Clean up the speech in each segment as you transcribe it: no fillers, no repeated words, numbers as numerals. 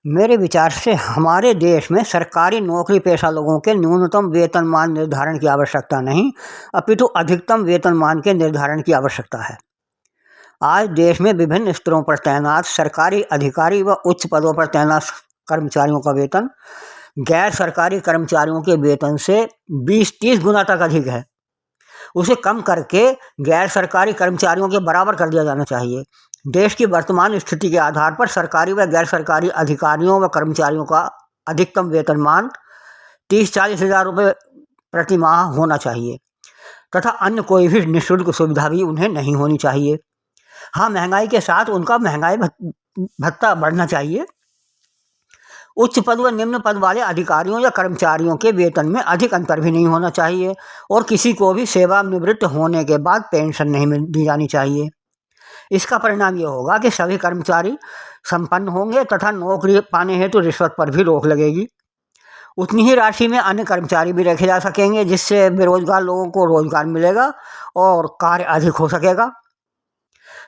मेरे विचार से हमारे देश में सरकारी नौकरी पेशा लोगों के न्यूनतम वेतनमान निर्धारण की आवश्यकता नहीं, अपितु अधिकतम वेतनमान के निर्धारण की आवश्यकता है। आज देश में विभिन्न स्तरों पर तैनात सरकारी अधिकारी व उच्च पदों पर तैनात कर्मचारियों का वेतन गैर सरकारी कर्मचारियों के वेतन से 20-30 गुना तक अधिक है। उसे कम करके गैर सरकारी कर्मचारियों के बराबर कर दिया जाना चाहिए। देश की वर्तमान स्थिति के आधार पर सरकारी व गैर सरकारी अधिकारियों व कर्मचारियों का अधिकतम वेतनमान 30-40 हज़ार रुपये प्रति माह होना चाहिए तथा अन्य कोई भी निःशुल्क सुविधा भी उन्हें नहीं होनी चाहिए। हाँ, महंगाई के साथ उनका महंगाई भत्ता बढ़ना चाहिए। उच्च पद व निम्न पद वाले अधिकारियों या कर्मचारियों के वेतन में अधिक अंतर भी नहीं होना चाहिए और किसी को भी सेवानिवृत्त होने के बाद पेंशन नहीं दी जानी चाहिए। इसका परिणाम ये होगा कि सभी कर्मचारी संपन्न होंगे तथा नौकरी पाने हेतु रिश्वत पर भी रोक लगेगी। उतनी ही राशि में अन्य कर्मचारी भी रखे जा सकेंगे, जिससे बेरोजगार लोगों को रोजगार मिलेगा और कार्य अधिक हो सकेगा।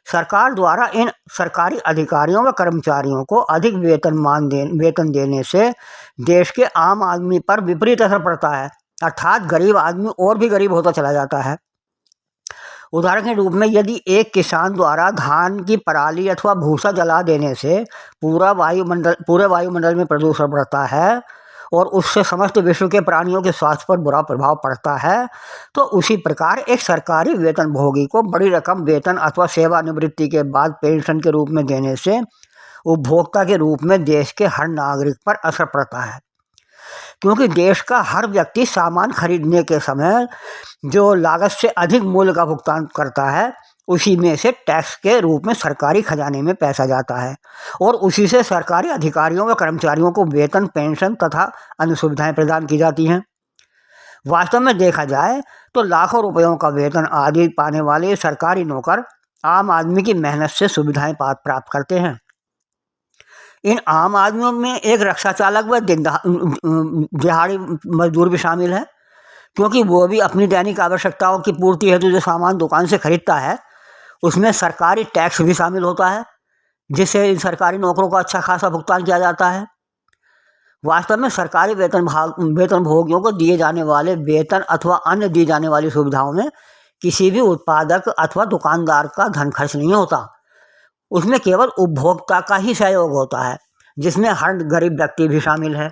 सरकार द्वारा इन सरकारी अधिकारियों व कर्मचारियों को अधिक वेतन देने से देश के आम आदमी पर विपरीत असर पड़ता है, अर्थात गरीब आदमी और भी गरीब होता चला जाता है। उदाहरण के रूप में यदि एक किसान द्वारा धान की पराली अथवा भूसा जला देने से पूरे वायुमंडल में प्रदूषण बढ़ता है और उससे समस्त विश्व के प्राणियों के स्वास्थ्य पर बुरा प्रभाव पड़ता है, तो उसी प्रकार एक सरकारी वेतनभोगी को बड़ी रकम वेतन अथवा सेवानिवृत्ति के बाद पेंशन के रूप में देने से उपभोक्ता के रूप में देश के हर नागरिक पर असर पड़ता है, क्योंकि देश का हर व्यक्ति सामान खरीदने के समय जो लागत से अधिक मूल्य का भुगतान करता है, उसी में से टैक्स के रूप में सरकारी खजाने में पैसा जाता है और उसी से सरकारी अधिकारियों व कर्मचारियों को वेतन, पेंशन तथा अन्य सुविधाएं प्रदान की जाती हैं। वास्तव में देखा जाए तो लाखों रुपयों का वेतन आदि पाने वाले सरकारी नौकर आम आदमी की मेहनत से सुविधाएं प्राप्त करते हैं। इन आम आदमियों में एक रिक्शा चालक व दिहाड़ी मजदूर भी शामिल है, क्योंकि वो भी अपनी दैनिक आवश्यकताओं की पूर्ति हेतु जो सामान दुकान से खरीदता है उसमें सरकारी टैक्स भी शामिल होता है, जिससे इन सरकारी नौकरों का अच्छा खासा भुगतान किया जाता है। वास्तव में सरकारी वेतनभोगियों को दिए जाने वाले वेतन अथवा अन्य दी जाने वाली सुविधाओं में किसी भी उत्पादक अथवा दुकानदार का धन खर्च नहीं होता, उसमें केवल उपभोक्ता का ही सहयोग होता है, जिसमें हर गरीब व्यक्ति भी शामिल है।